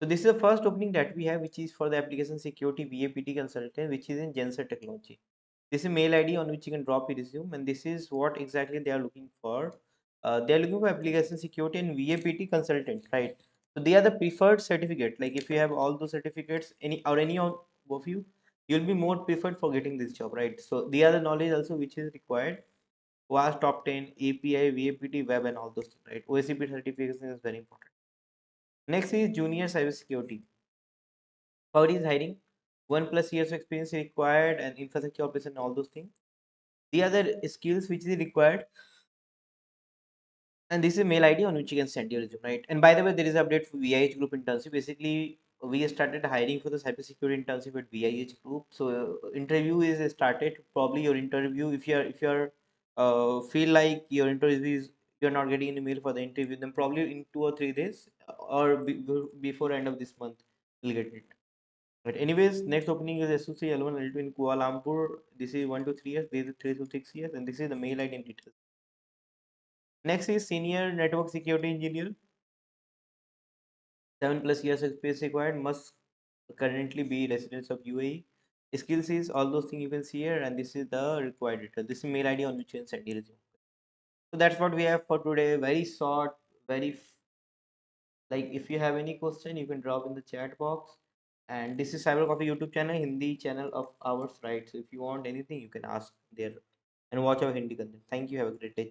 So this is the first opening that we have, which is for the application security VAPT consultant, which is in Genser Technology. This is mail ID on which you can drop your resume, and this is what exactly they are looking for. They are looking for application security and VAPT consultant, right? So they are the preferred certificate. Like if you have all those certificates, any of you, you'll be more preferred for getting this job, right? So they are the knowledge also which is required. WAS top 10, API, VAPT, web, and all those things, right? OSCP certification is very important. Next is junior cybersecurity. How it is hiring? 1+ years of experience required and infrastructure operation and all those things. The other skills which is required, and this is mail ID on which you can send your resume, right? And by the way, there is an update for VIH group internship. Basically, we started hiring for the cybersecurity internship at VIH group. So interview is started. Probably your interview, if you're feel like your interview is you're not getting any mail for the interview, then probably in 2 or 3 days or before end of this month, you'll get it. But anyways, next opening is SOC L1 L2 in Kuala Lumpur. This is 1 to 3 years. This is 3 to 6 years, and this is the mail ID and details. Next is senior network security engineer. 7+ years experience required. Must currently be residents of UAE. Skills is all those things you can see here, and this is the required detail. This is mail ID on which you can send your resume. So that's what we have for today. Very short, like if you have any question, you can drop in the chat box. And this is Cyber Coffee YouTube channel, Hindi channel of ours, right? So if you want anything, you can ask there and watch our Hindi content. Thank you. Have a great day.